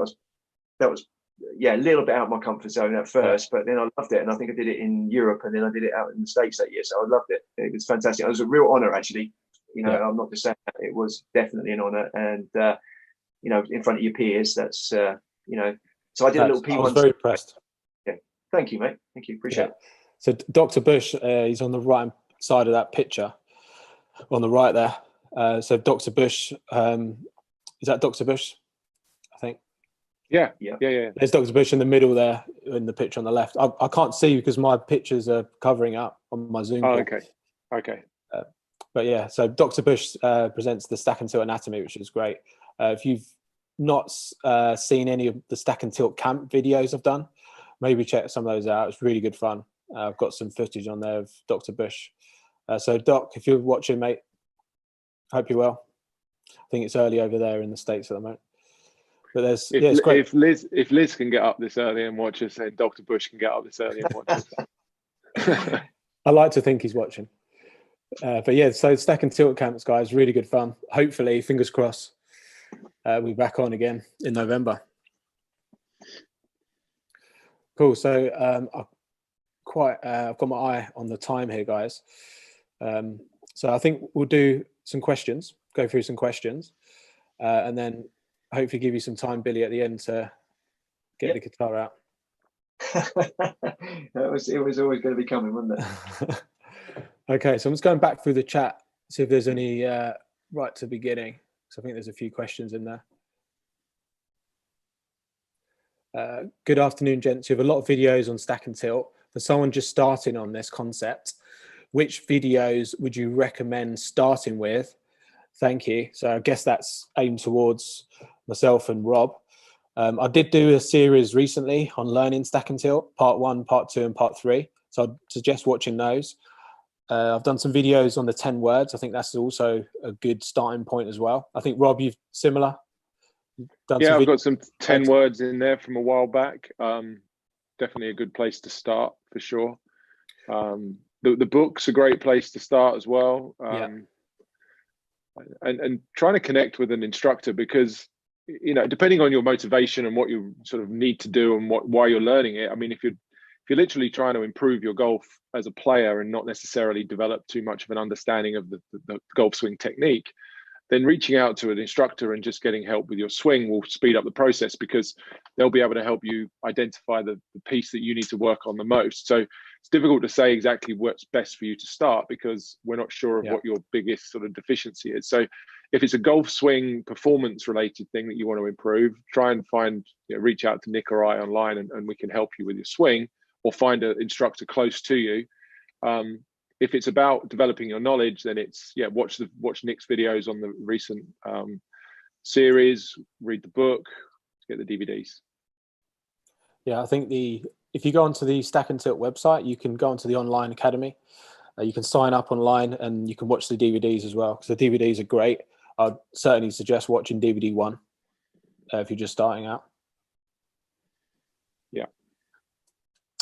that was a little bit out of my comfort zone at first, but then I loved it, and I think I did it in Europe, and then I did it out in the States that year. So I loved it. It was fantastic. It was a real honor, actually. I'm not just saying that. It was definitely an honor, and in front of your peers, that's So I did a little P1. I was very impressed. Yeah, thank you, mate. Thank you. Appreciate it. So Dr. Bush, he's on the right side of that picture, on the right there. So Dr. Bush, is that Dr. Bush? I think. Yeah. There's Dr. Bush in the middle there, in the picture on the left. I can't see because my pictures are covering up on my Zoom call. Okay. But yeah, so Dr. Bush presents the stack and tilt anatomy, which is great. If you've not seen any of the stack and tilt camp videos I've done, maybe check some of those out. It's really good fun. I've got some footage on there of Dr. Bush. So Doc, if you're watching, mate, hope you're well. I think it's early over there in the States at the moment. But it's great. If Liz can get up this early and watch us, then Dr. Bush can get up this early and watch us. I like to think he's watching. But yeah, so stack and tilt camps, guys, really good fun. Hopefully, fingers crossed, we're back on again in November. Cool. So I've got my eye on the time here, guys. So I think we'll do some questions, go through some questions, and then hopefully give you some time, Billy, at the end to get the guitar out. It was always going to be coming, wasn't it? Okay, so I'm just going back through the chat, see if there's any right to beginning. So I think there's a few questions in there. Good afternoon, gents. You have a lot of videos on stack and tilt. For someone just starting on this concept, which videos would you recommend starting with? Thank you. So I guess that's aimed towards myself and Rob. I did do a series recently on learning stack and tilt, part 1, part 2, and part 3. So I'd suggest watching those. I've done some videos on the 10 words. I think that's also a good starting point as well. I think, Rob, you've similar? I've got some 10 words in there from a while back. Definitely a good place to start for sure. The book's a great place to start as well. And trying to connect with an instructor, because depending on your motivation and what you sort of need to do and why you're learning it. I mean, if you're literally trying to improve your golf as a player and not necessarily develop too much of an understanding of the golf swing technique, then reaching out to an instructor and just getting help with your swing will speed up the process, because they'll be able to help you identify the piece that you need to work on the most. So it's difficult to say exactly what's best for you to start, because we're not sure of what your biggest sort of deficiency is. So if it's a golf swing performance related thing that you want to improve, try and reach out to Nick or I online, and we can help you with your swing, or find an instructor close to you. If it's about developing your knowledge, then it's watch Nick's videos on the recent series, read the book, get the DVDs. Yeah, I think if you go onto the Stack and Tilt website, you can go onto the online academy. You can sign up online and you can watch the DVDs as well, because the DVDs are great. I'd certainly suggest watching DVD 1 if you're just starting out. Yeah.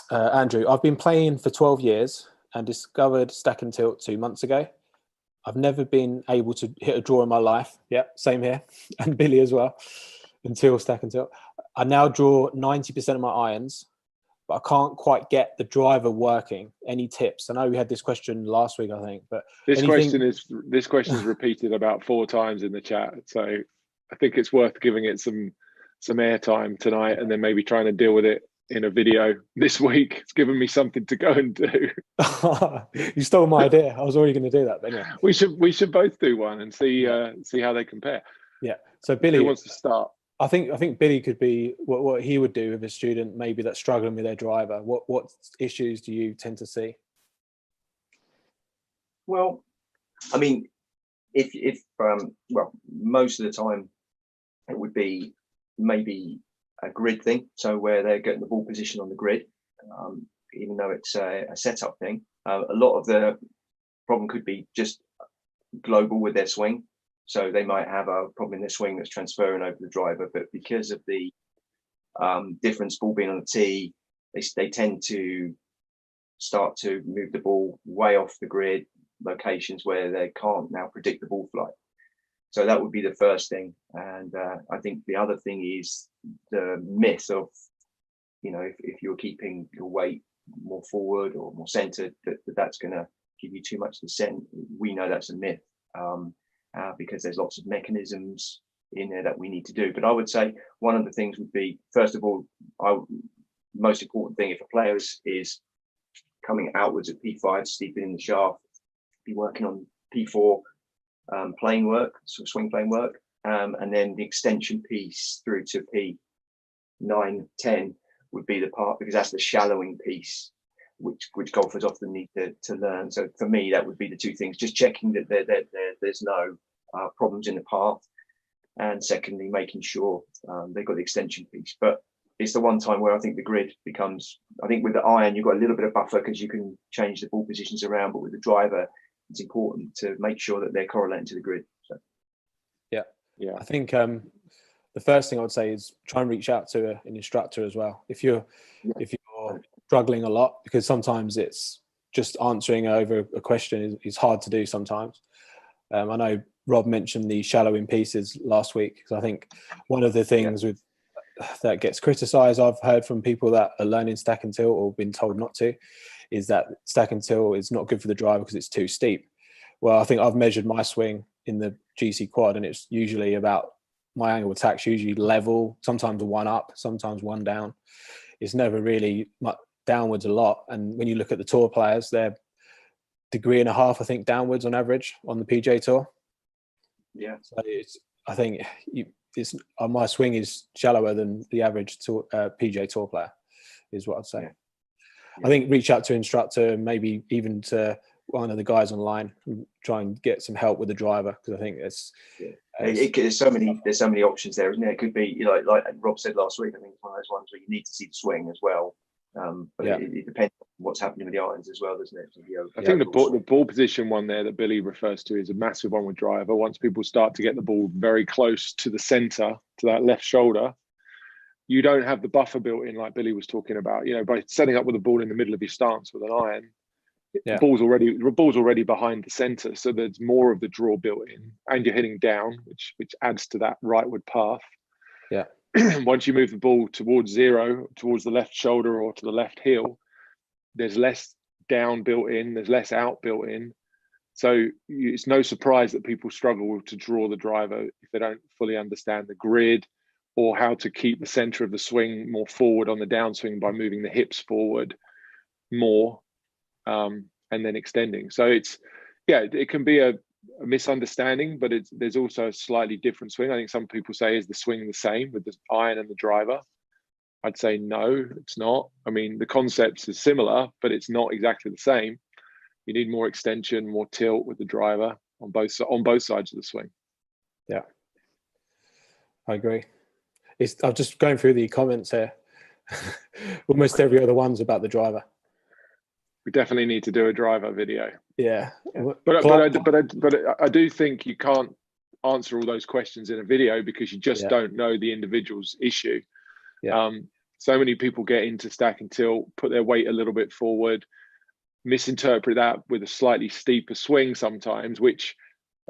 Andrew, I've been playing for 12 years and discovered Stack and Tilt 2 months ago. I've never been able to hit a draw in my life. Yeah, same here. And Billy as well, until Stack and Tilt. I now draw 90% of my irons, but I can't quite get the driver working. Any tips? I know we had this question last week, I think, but this question is repeated about 4 times in the chat. So I think it's worth giving it some airtime tonight, and then maybe trying to deal with it in a video this week. It's given me something to go and do. You stole my idea. I was already going to do that, but anyway. We should both do one and see how they compare. Yeah. So Billy, who wants to start? I think Billy could be what he would do with a student maybe that's struggling with their driver. What issues do you tend to see? Well, I mean, if most of the time it would be maybe a grid thing, so where they're getting the ball position on the grid, even though it's a setup thing. A lot of the problem could be just global with their swing. So they might have a problem in their swing that's transferring over the driver, but because of the difference ball being on the tee, they tend to start to move the ball way off the grid, locations where they can't now predict the ball flight. So that would be the first thing. And I think the other thing is the myth of, you know, if you're keeping your weight more forward or more centered, that's going to give you too much descent. We know that's a myth, because there's lots of mechanisms in there that we need to do. But I would say one of the things would be, first of all, most important thing if a player is coming outwards at P5, steepening the shaft, be working on P4 plane work, sort of swing plane work, and then the extension piece through to P9, 10 would be the part, because that's the shallowing piece, which golfers often need to learn. So for me, that would be the two things: just checking that there's no problems in the path, and secondly, making sure they've got the extension piece. But it's the one time where I think the grid becomes, I think with the iron, you've got a little bit of buffer because you can change the ball positions around, but with the driver, it's important to make sure that they're correlating to the grid. So. Yeah. I think the first thing I would say is try and reach out to an instructor as well. If you're struggling a lot, because sometimes it's just answering over a question is hard to do sometimes. I know Rob mentioned the shallowing pieces last week, because I think one of the things that gets criticised, I've heard from people that are learning stack and tilt or been told not to, is that stack and tilt is not good for the driver because it's too steep. Well, I think I've measured my swing in the GC quad, and it's usually about, my angle of attack's usually level, sometimes one up, sometimes one down. It's never really much downwards a lot. And when you look at the tour players, they're 1.5 degrees, I think, downwards on average on the PJ Tour. Yeah. So I think my swing is shallower than the average PJ Tour player, is what I'd say. Yeah. I think reach out to an instructor, maybe even to one of the guys online, and try and get some help with the driver, because I think there's so many options there, isn't there? It could be, you know, like Rob said last week, I think it's one of those ones where you need to see the swing as well. But it depends on what's happening with the irons as well, doesn't it? I think the ball position one there that Billy refers to is a massive one with driver. Once people start to get the ball very close to the center, to that left shoulder, you don't have the buffer built in like Billy was talking about. You know, by setting up with the ball in the middle of your stance with an iron, the ball's already behind the center, so there's more of the draw built in, and you're hitting down, which adds to that rightward path. Yeah. Once you move the ball towards zero, towards the left shoulder or to the left heel, there's less down built in, there's less out built in. So it's no surprise that people struggle to draw the driver if they don't fully understand the grid, or how to keep the center of the swing more forward on the downswing by moving the hips forward more, and then extending. So it can be a misunderstanding, but there's also a slightly different swing. I think some people say, is the swing the same with the iron and the driver? I'd say no, it's not. I mean, the concepts are similar, but it's not exactly the same. You need more extension, more tilt with the driver on both sides of the swing. Yeah, I agree. I'm just going through the comments here. Almost every other one's about the driver. We definitely need to do a driver video. Yeah. But I do think you can't answer all those questions in a video, because you just don't know the individual's issue. Yeah. So many people get into stack and tilt, put their weight a little bit forward, misinterpret that with a slightly steeper swing sometimes, which,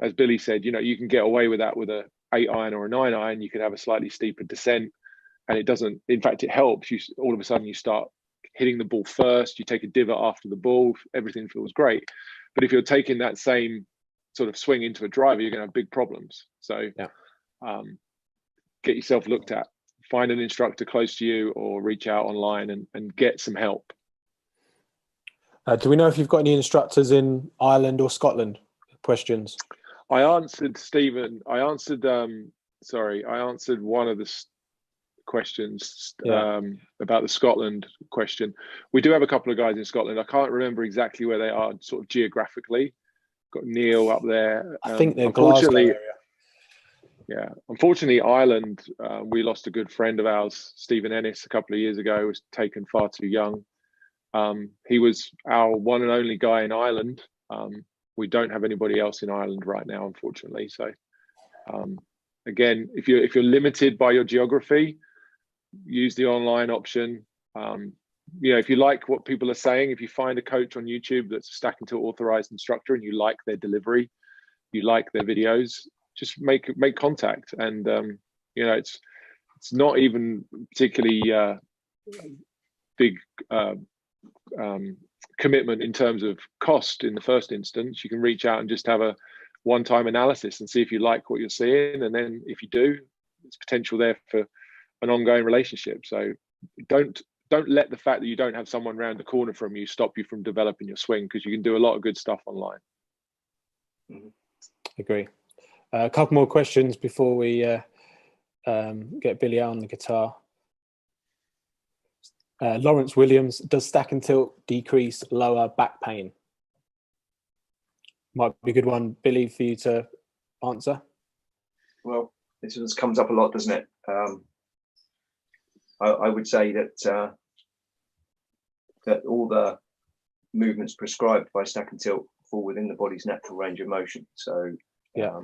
as Billy said, you know, you can get away with that with a 8 iron or a 9 iron. You can have a slightly steeper descent, and it doesn't, in fact, it helps you. All of a sudden you start hitting the ball first, you take a divot after the ball, everything feels great. But if you're taking that same sort of swing into a driver, you're going to have big problems. So get yourself looked at, find an instructor close to you, or reach out online and get some help. Do we know if you've got any instructors in Ireland or Scotland? Questions. I answered Stephen. I answered one of the questions about the Scotland question. We do have a couple of guys in Scotland. I can't remember exactly where they are sort of geographically. Got Neil up there. I think they're Glasgow area. Yeah, unfortunately, Ireland, we lost a good friend of ours, Stephen Ennis, a couple of years ago. He was taken far too young. He was our one and only guy in Ireland. We don't have anybody else in Ireland right now, unfortunately. So, again, if you're limited by your geography, use the online option. You know, if you like what people are saying, if you find a coach on YouTube that's a stack and tilt authorized instructor and you like their delivery, you like their videos, just make contact. And you know, it's not even particularly big commitment in terms of cost in the first instance. You can reach out and just have a one-time analysis and see if you like what you're seeing, and then if you do, there's potential there for an ongoing relationship. So don't let the fact that you don't have someone around the corner from you stop you from developing your swing, because you can do a lot of good stuff online. Agree. A couple more questions before we get Billy out on the guitar. Lawrence Williams, does stack and tilt decrease lower back pain? Might be a good one, Billy, for you to answer. Well, this comes up a lot, doesn't it? I would say that that all the movements prescribed by stack and tilt fall within the body's natural range of motion. So yeah,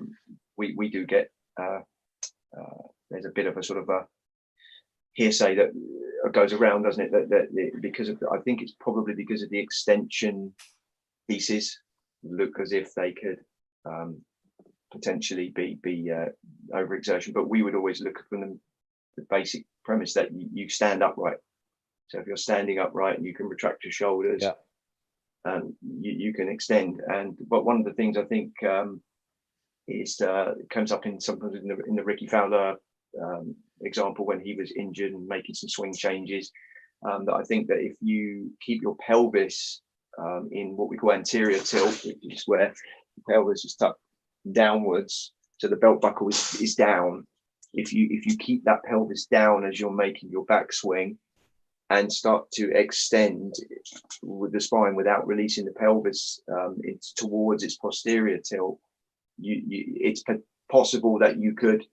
we do get there's a bit of a sort of a hearsay that goes around, doesn't it? That because of I think it's probably because of the extension pieces look as if they could potentially be overexertion, but we would always look from the basic premise that you stand upright. So if you're standing upright and you can retract your shoulders, you can extend. But one of the things I think is it comes up sometimes in the Ricky Fowler example when he was injured and making some swing changes, that I think that if you keep your pelvis in what we call anterior tilt, which is where the pelvis is tucked downwards, so the belt buckle is down. If you keep that pelvis down as you're making your backswing and start to extend with the spine without releasing the pelvis it's towards its posterior tilt, it's possible that you could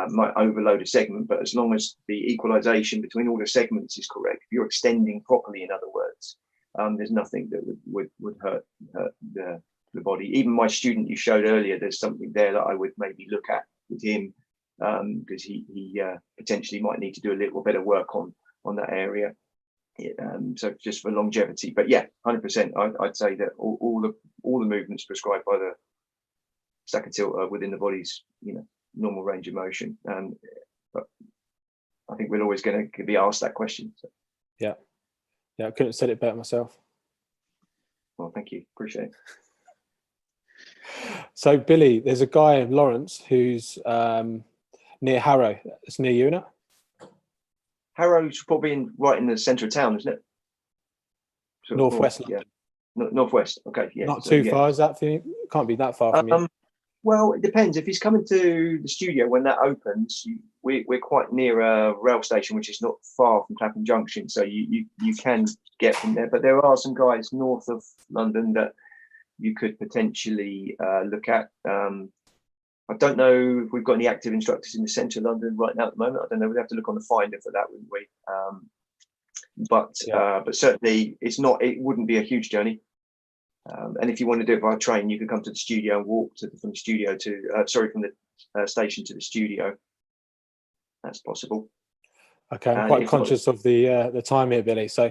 might overload a segment, but as long as the equalization between all the segments is correct, if you're extending properly, in other words, there's nothing that would hurt the body. Even my student you showed earlier, there's something there that I would maybe look at with him, because he potentially might need to do a little bit of work on that area. So just for longevity. But yeah, 100%. I'd say that all the movements prescribed by the stack and tilt are within the body's normal range of motion. But I think we're always going to be asked that question. So. Yeah, I couldn't have said it better myself. Well, thank you. Appreciate it. So Billy, there's a guy in Lawrence who's near Harrow. It's near you, isn't it? Harrow's probably right in the centre of town, isn't it? Sort of Northwest north, yeah. Northwest. Okay, yeah. Not too far, is that for you? Can't be that far from you. Well, it depends. If he's coming to the studio when that opens, we're quite near a rail station, which is not far from Clapham Junction, so you can get from there. But there are some guys north of London that you could potentially look at. I don't know if we've got any active instructors in the centre of London right now at the moment. I don't know. We'd have to look on the Finder for that, wouldn't we? But certainly it wouldn't be a huge journey. And if you want to do it by train, you could come to the studio and walk from the station to the studio. That's possible. Okay, I'm quite conscious of the time here, Billy. So,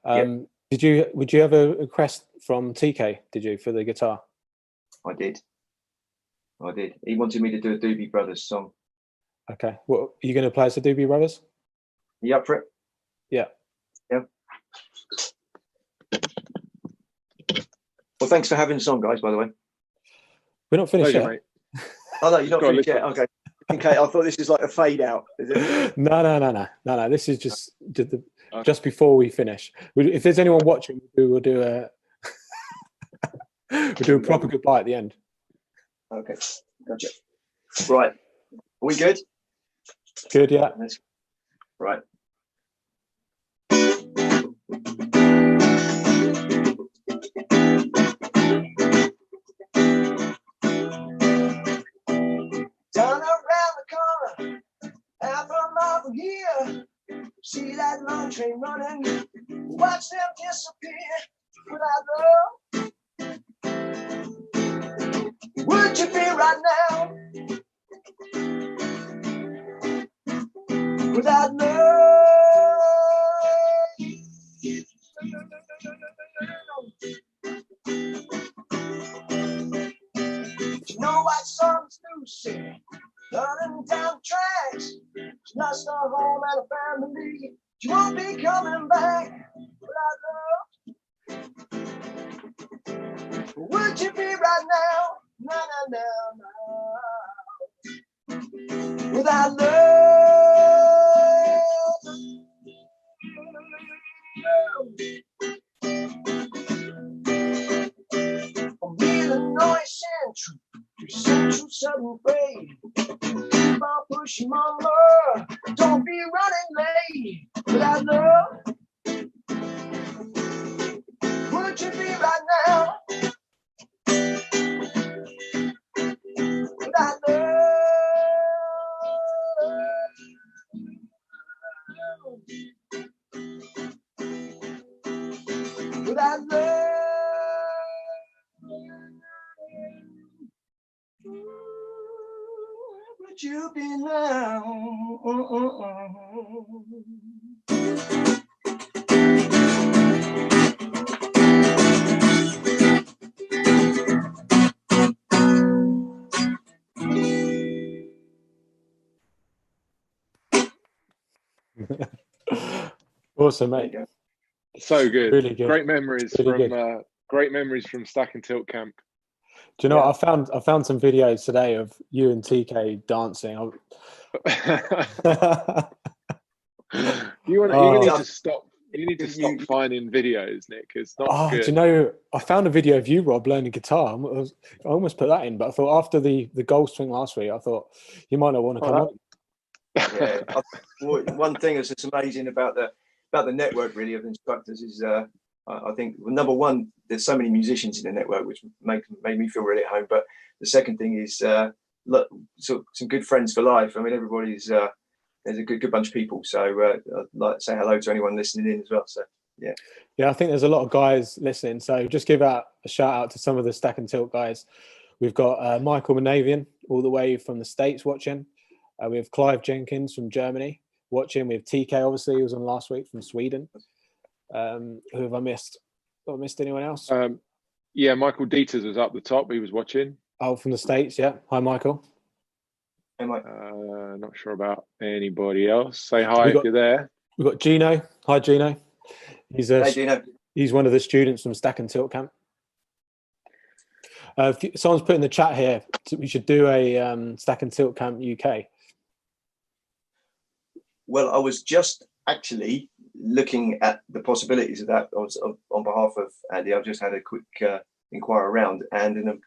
would you have a request from TK? Did you for the guitar? I did. He wanted me to do a Doobie Brothers song. Okay, what are you going to play as the Doobie Brothers? Are you up for it? Yeah. Well, thanks for having us on, guys, by the way. We're not finished yet. Mate. Oh, no, you're not finished yet? Okay. Okay, I thought this was like a fade out. Is it? No. This is just before we finish. If there's anyone watching, we'll do a proper goodbye at the end. Okay, gotcha. Right. Are we good? Good, yeah. Right. Turn around the corner, half a mile from here. See that long train running, watch them disappear. Without love, would you be right now? Without love, you know what songs do? sick, running down tracks. She lost her home and her family. She won't be coming back. Without love, would you be right now? No, no, no, no. Without love. From Illinois Central to Central Southern Bay, keep on pushing, mama. Don't be running late. Without love, would you be right now? Without love, without love. Would you be now? Awesome, mate. So good. Really good. Great memories Really from great memories from Stack and Tilt camp. Do you know what? I found some videos today of you and TK dancing. You need to stop. You need to stop finding videos, Nick. It's not good. Do you know? I found a video of you, Rob, learning guitar. I almost put that in, but I thought after the goal swing last week, I thought you might not want to come on. Yeah, one thing that's just amazing about the network really of instructors is I think number one, there's so many musicians in the network, which made me feel really at home. But the second thing is some good friends for life. I mean, everybody's there's a good bunch of people. So I'd like to say hello to anyone listening in as well. So yeah, I think there's a lot of guys listening. So just give out a shout out to some of the Stack and Tilt guys. We've got Michael Manavian all the way from the States watching. We have Clive Jenkins from Germany watching. We have TK, obviously, who was on last week from Sweden. Who have I missed? Have I missed anyone else? Yeah, Michael Dieters was up the top. He was watching. Oh, from the States, yeah. Hi, Michael. Hey, Mike. Not sure about anybody else. Say hi if you're there. We've got Gino. Hi, Gino. Hey, Gino. He's one of the students from Stack and Tilt camp. Someone's put in the chat here, we should do a Stack and Tilt camp UK. Well, I was just actually looking at the possibilities of that on behalf of Andy. I've just had a quick inquire around, and then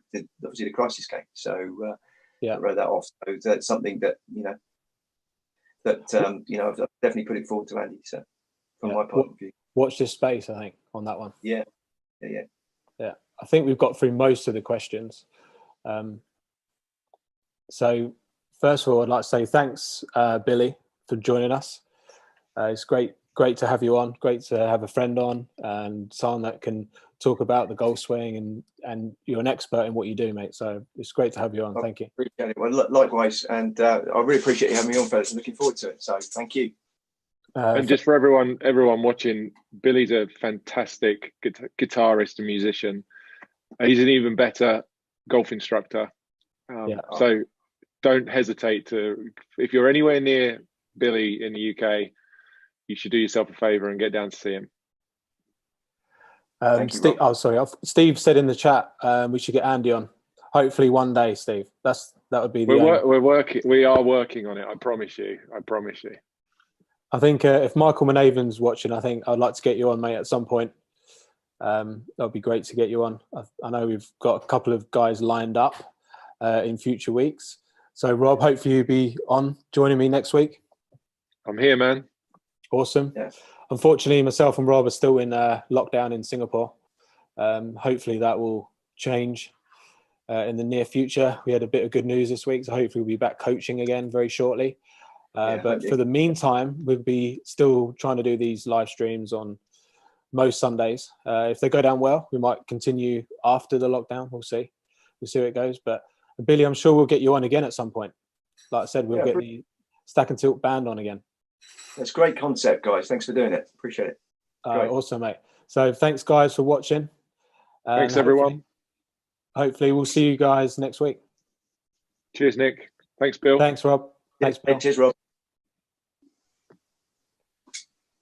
obviously the crisis came, so I wrote that off. So that's something that I've definitely put it forward to Andy. So from my point of view, watch this space. I think on that one. Yeah. I think we've got through most of the questions. So first of all, I'd like to say thanks, Billy, for joining us. It's great to have you on. Great to have a friend on and someone that can talk about the golf swing, and you're an expert in what you do, mate. So it's great to have you on. Thank you. Appreciate it. Well, likewise, and I really appreciate you having me on, fellas. I'm looking forward to it. So thank you. And just for everyone watching, Billy's a fantastic guitarist and musician. He's an even better golf instructor. So don't hesitate to, if you're anywhere near Billy in the UK, you should do yourself a favour and get down to see him. Steve said in the chat we should get Andy on. Hopefully one day, Steve. That would be the we are working on it. I promise you. I think if Michael Manavan's watching, I think I'd like to get you on, mate, at some point. That would be great to get you on. I know we've got a couple of guys lined up in future weeks. So Rob, hopefully you'll be on joining me next week. I'm here, man. Awesome. Yeah. Unfortunately, myself and Rob are still in lockdown in Singapore. Hopefully that will change in the near future. We had a bit of good news this week, so hopefully we'll be back coaching again very shortly. But for the meantime, we'll be still trying to do these live streams on most Sundays. If they go down well, we might continue after the lockdown. We'll see how it goes. But Billy, I'm sure we'll get you on again at some point. Like I said, we'll get the Stack and Tilt band on again. That's a great concept, guys. Thanks for doing it. Appreciate it. Awesome, mate. So thanks, guys, for watching. Thanks, everyone. Hopefully we'll see you guys next week. Cheers, Nick. Thanks, Bill. Thanks, Rob. Thanks, Bill. Cheers, Rob.